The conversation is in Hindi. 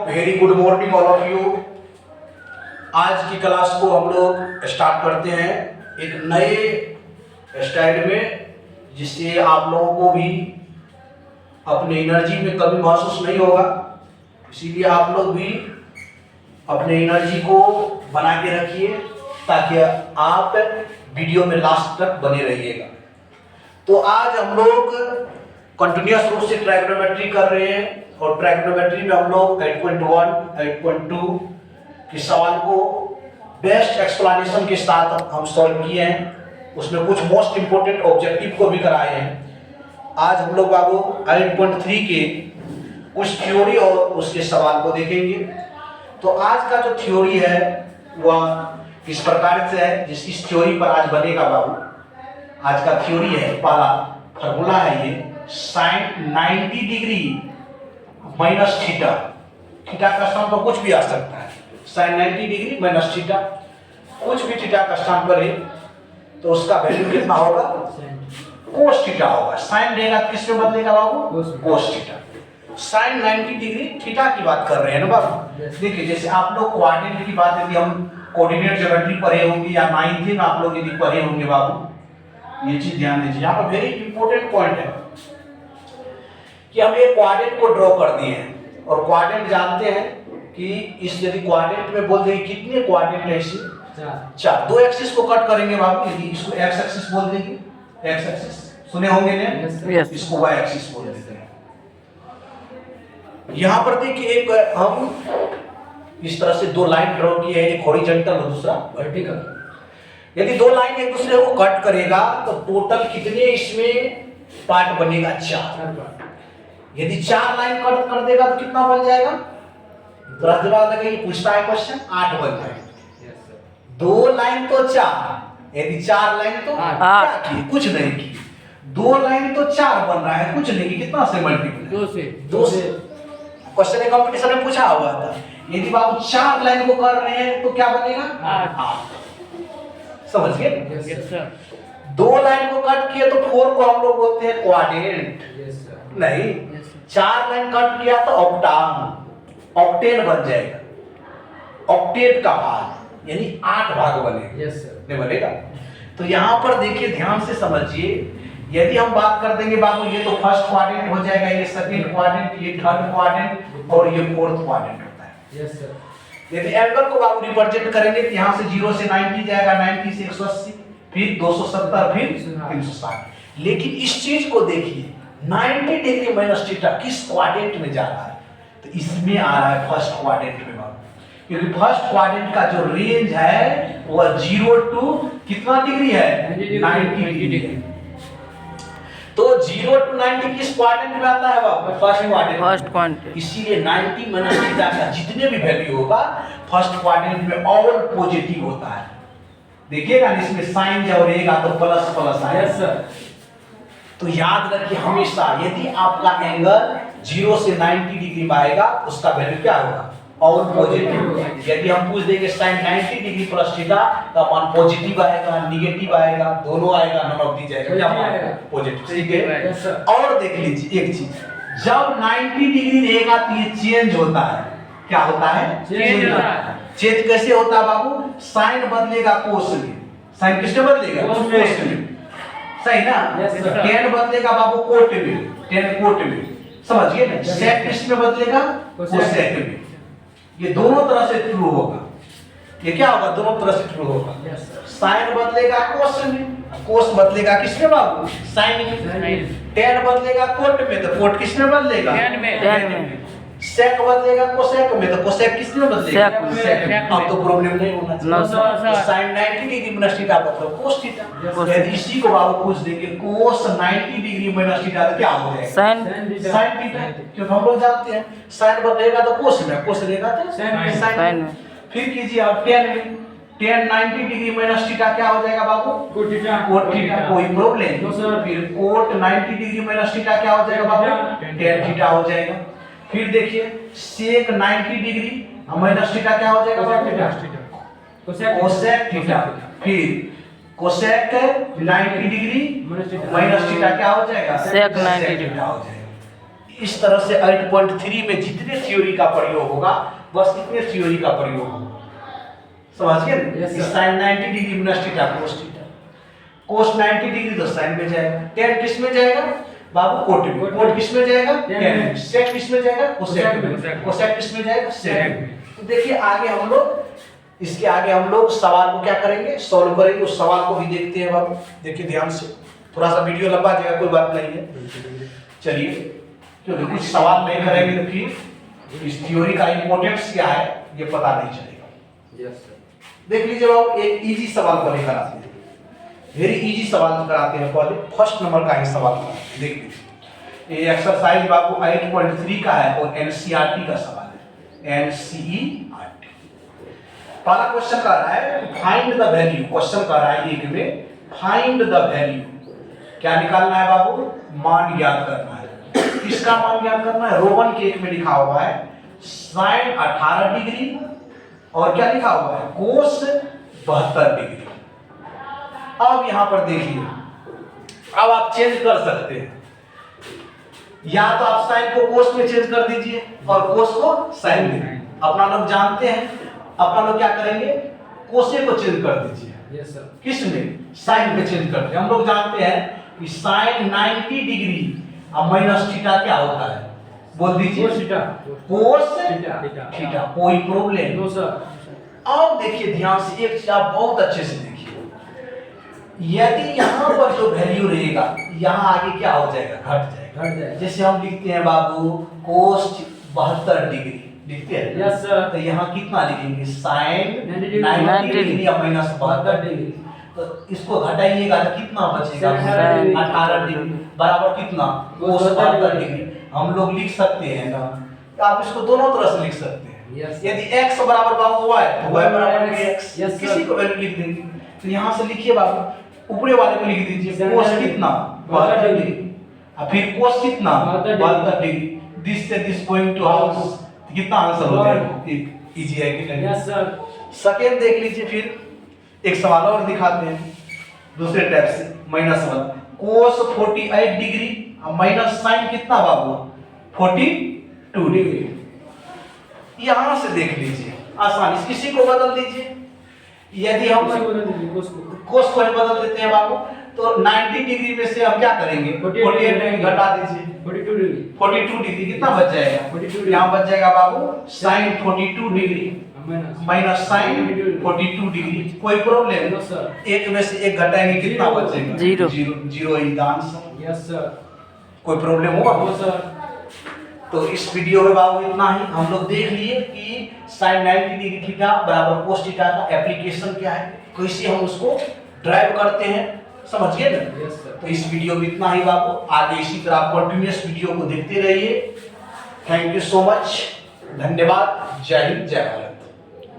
Very good morning all of you. आज की क्लास को हम लोग स्टार्ट करते हैं एक नए स्टाइल में, जिससे आप लोगों को भी अपने एनर्जी में कमी महसूस नहीं होगा। इसीलिए आप लोग भी अपने एनर्जी को बना के रखिए ताकि आप वीडियो में लास्ट तक बने रहिएगा। तो आज हम लोग कंटिन्यूअस रूप से ट्राइगोनोमेट्री कर रहे हैं और ट्राइगोनोमेट्री में हम लोग 8.1, 8.2 के सवाल को बेस्ट एक्सप्लेनेशन के साथ हम सॉल्व किए हैं। उसमें कुछ मोस्ट इंपोर्टेंट ऑब्जेक्टिव को भी कराए हैं। आज हम लोग बाबू 8.3 के कुछ थ्योरी और उसके सवाल को देखेंगे। तो आज का जो थ्योरी है वह इस प्रकार से है, इस थ्योरी पर आज बनेगा बाबू। आज का थ्योरी है, पहला फॉर्मूला है ये, sine 90 degree minus theta. Theta का स्थान पर कुछ भी आ सकता है। साइन 90 डिग्री माइनस थीटा, कुछ भी थीटा का स्थान पर है तो उसका वैल्यू कितना होगा? कोस थीटा होगा। साइन रहेगा तो किस में बदलेगा बाबू? Cos theta. Sine 90 degree theta की बात कर रहे हैं ना बाबू। देखिए, जैसे आप लोग कोऑर्डिनेट की बात यदि हम कोऑर्डिनेट ज्योमेट्री पढ़े होंगे या 9th में आप लोग यदि पढ़े होंगे बाबू, ये चीज ध्यान दीजिए। यहाँ पर वेरी इंपॉर्टेंट पॉइंट है कि हम एक क्वाड्रेंट को ड्रॉ कर दिए हैं और क्वाड्रेंट जानते हैं कि इस यदि क्वाड्रेंट में बोल देंगे कितने क्वाड्रेंट है इसे? चार। दो एक्सिस को कट करेंगे बाबू। यदि इसको एक्स एक्सिस बोल देंगे, एक्स एक्सिस सुने होंगे ना, इसको वाई एक्सिस बोल देते हैं। यहाँ पर देखिए, एक हम इस तरह से दो लाइन ड्रॉ किए हैं, एक हॉरिजॉन्टल और दूसरा वर्टिकल। यदि दो लाइन एक दूसरे को कट करेगा तो टोटल कितने इसमें पार्ट बनेगा? चार। यदि चार लाइन कट कर देगा तो कितना बन जाएगा? तो दिमाग लगाइए, पूछता है क्वेश्चन, 8 बन जाएगा। दो लाइन तो चार, यदि चार लाइन तो 8, कुछ नहीं की। दो लाइन तो चार बन रहा है, कुछ नहीं की। कितना से मल्टीप्लाई? दो से। क्वेश्चन कंपटीशन में पूछा हुआ था, यदि बाबू चार लाइन को कर रहे हैं तो क्या बनेगा? 8। समझ गए? दो लाइन को कट किया तो 4 को हम लोग बोलते हैं क्वाड्रेंट। नहीं, चार लाइन कट किया तो ऑक्टान, ऑक्टेन बन जाएगा। ऑक्टेट का भाग यानी 8 भाग बनेगा। नहीं बनेगा? तो यहाँ पर देखिए, ध्यान से समझिए। यदि हम बात कर देंगे बाबू, ये तो फर्स्ट क्वाड्रेंट हो जाएगा, ये सेकंड क्वाड्रेंट, ये थर्ड क्वाड्रेंट और ये फोर्थ क्वाड्रेंट होता है। यदि एंगल को बाबू रिप्रेजेंट करेंगे तो यहाँ से 0 से 90 जाएगा, 90 से 180, फिर 270, फिर 360। लेकिन इस चीज को देखिए, 90 डिग्री माइनस थीटा किस क्वाड्रेंट में जा रहा है? तो इसमें आ रहा है फर्स्ट क्वाड्रेंट में बाबू। क्योंकि फर्स्ट क्वाड्रेंट का जो रेंज है वह 0 टू कितना डिग्री है? 90 डिग्री। तो 0 टू 90 किस क्वाड्रेंट में आता है बाबू? First quadrant. इसीलिए 90 माइनस थीटा का जितने भी वैल्यू होगा फर्स्ट क्वाड्रेंट में ऑल पॉजिटिव होता है। देखिएगा इसमें साइन जब रहेगा तो प्लस प्लस आएगा। तो याद रखिए हमेशा, यदि आपका एंगल 0 से 90 डिग्री में आएगा उसका वैल्यू क्या होगा? All positive. यदि हम पूछ देंगे साइन 90 डिग्री प्लस थीटा तो मान पॉजिटिव आएगा, नेगेटिव आएगा, दोनों आएगा, नन ऑफ दीज आएगा, क्या आएगा? पॉजिटिव। ठीक है? और देख लीजिए एक चीज, जब 90 डिग्री रहेगा तो ये चेंज होता है। क्या होता है? चेंज होता है। चेंज कैसे होता है बाबू? साइन बदलेगा कोस में। साइन किससे बदलेगा? कोस में। सही ना? टेन बदलेगा बाबू कोट में, टेन कोट में। समझिए ना? सेक किस में बदलेगा? कोसेक में। ये दोनों तरह से ट्रू होगा। ये क्या होगा? दोनों तरह से ट्रू होगा। साइन बदलेगा कोस में, कोस बदलेगा किस में बाबू? साइन में। टेन बदलेगा कोट में तो कोट किस में बदलेगा? टेन में। सेक बदलेगा कोसेक में तो कोसेक किस में बदलेगा? सेक। अब तो प्रॉब्लम नहीं होना चाहिए। साइन 90 डिग्री माइनस थीटा मतलब कोस थीटा। यदि इसी को बाबू पूछ देंगे कोस 90 डिग्री माइनस थीटा तो क्या हो जाएगा? Sine theta. क्योंकि हम लोग जानते हैं साइन बदलेगा तो कोस में, कोस रहेगा तो साइन में। फिर कीजिए आप टेन में, टेन 90 डिग्री माइनस थीटा क्या हो जाएगा बाबू? Cot theta. Cot theta. कोई प्रॉब्लम? फिर कोट 90 डिग्री माइनस थीटा क्या हो जाएगा बाबू? टेन थीटा हो जाएगा। फिर देखिए सेक 90 डिग्री माइनस थीटा क्या हो जाएगा? Cosec theta. फिर कोसेक 90 डिग्री माइनस थीटा क्या हो जाएगा? सेक 90 डिग्री हो जाएगा। इस तरह से 8.3 में जितने थ्योरी का प्रयोग होगा बस इतने थ्योरी का प्रयोग होगा, समझ गए? Sine 90 degree minus theta cos theta, cos 90 degree तो साइन में जाएगा, टेन किस में जाएगा बाबू? कोट में, कोट किस में जाएगा? टेन में, सेक किस में जाएगा? कोसेक में, कोसेक किस में जाएगा? सेक में। तो देखिए आगे हम लोग इसके आगे हम लोग सवाल को क्या करेंगे? सॉल्व करेंगे। उस सवाल को भी देखते हैं बाबू, देखिए ध्यान से, थोड़ा सा वीडियो लंबा जाएगा, कोई बात नहीं है। चलिए, क्योंकि कुछ सवाल नहीं करेंगे तो फिर इस थ्योरी का इंपॉर्टेंस क्या है ये पता नहीं चलेगा। देख लीजिए बाबू, एक इजी सवाल को लेकर आते हैं, वेरी इजी सवाल कराते हैं। पहले फर्स्ट नंबर का ही सवाल कराते हैं, देख लीजिए। ये एक्सरसाइज बाबू 8.3 का है और एनसीईआरटी का सवाल है, एनसीईआरटी। पहला क्वेश्चन कर रहा है फाइंड द वैल्यू, क्वेश्चन कर रहा है एक में फाइंड द वैल्यू, क्या निकालना है बाबू? मान ज्ञात करना है। किसका मान ज्ञात करना है? रोमन के एक में लिखा हुआ है साइन 18 डिग्री और क्या लिखा हुआ है? कोस 72 डिग्री। अब यहां पर देखिए, अब आप चेंज कर सकते हैं, या तो आप साइन को कोस में चेंज कर दीजिए और कोस को साइन में। अपना लोग जानते हैं, अपना लोग क्या करेंगे? कोसे को चेंज कर दीजिए। Yes sir. किस में? साइन में चेंज करते हैं। हम लोग जानते हैं कि साइन 90 डिग्री अब माइनस थीटा क्या होता है? बोल दीजिए थीटा, कोस थीटा। कोई प्रॉब्लम? No sir. अब देखिए ध्यान से, एक चीज आप बहुत अच्छे से देखिए, यदि यहाँ पर जो वैल्यू रहेगा यहाँ आगे क्या हो जाएगा? घट जाएगा। जैसे हम लिखते हैं बाबू कोस 72 डिग्री लिखते हैं। Yes sir. तो यहाँ कितना लिखेंगे? साइन 90 डिग्री या माइनस 72 डिग्री। तो इसको घटाइएगा तो कितना बचेगा? 18 डिग्री बराबर कितना? कोस 72 डिग्री। हम लोग लिख सकते हैं ना, आप इसको दोनों तरह से लिख सकते हैं। यदि x बराबर बाबू y तो y बराबर x, किसी को वैल्यू लिख देंगे। तो यहाँ से लिखिए बाबू, ऊपरी वाले को लिख दीजिए कोस कितना? 72 डिग्री, और फिर कोस कितना? 72 डिग्री। दिस से दिस गोइंग टू हाउस, कितना आंसर हो जाएगा? इजी है कि नहीं? Yes sir. सेकंड देख लीजिए, फिर एक सवाल और दिखाते हैं दूसरे टाइप से, -1 कोस 48 डिग्री माइनस साइन कितना बाबू? 42 डिग्री। यहां से देख लीजिए आसानी, किसी को बदल दीजिए। यदि हम कोस को बदल देते हैं बाबू, तो 90 डिग्री में से हम क्या करेंगे? 48 डिग्री घटा दीजिए, 42 डिग्री कितना बच जाएगा? यहाँ बच जाएगा बाबू sine 42 degree minus sine 42 degree. कोई प्रॉब्लम? No sir. एक में से एक घटाएंगे, कितना बचेगा? Zero. Zero is answer. Yes sir. कोई प्रॉब्लम होगा? No sir. तो इस वीडियो में बाबू इतना ही। हम लोग देख लिए कि साइन 90 डिग्री थीटा बराबर कोस थीटा का एप्लीकेशन क्या है, कैसे हम उसको ड्राइव करते हैं, समझ गए ना? Yes sir. तो इस वीडियो में इतना ही बाबू, आगे इसी तरह कंटिन्यूअस वीडियो को देखते रहिए। थैंक यू सो मच, धन्यवाद। जय हिंद, जय भारत।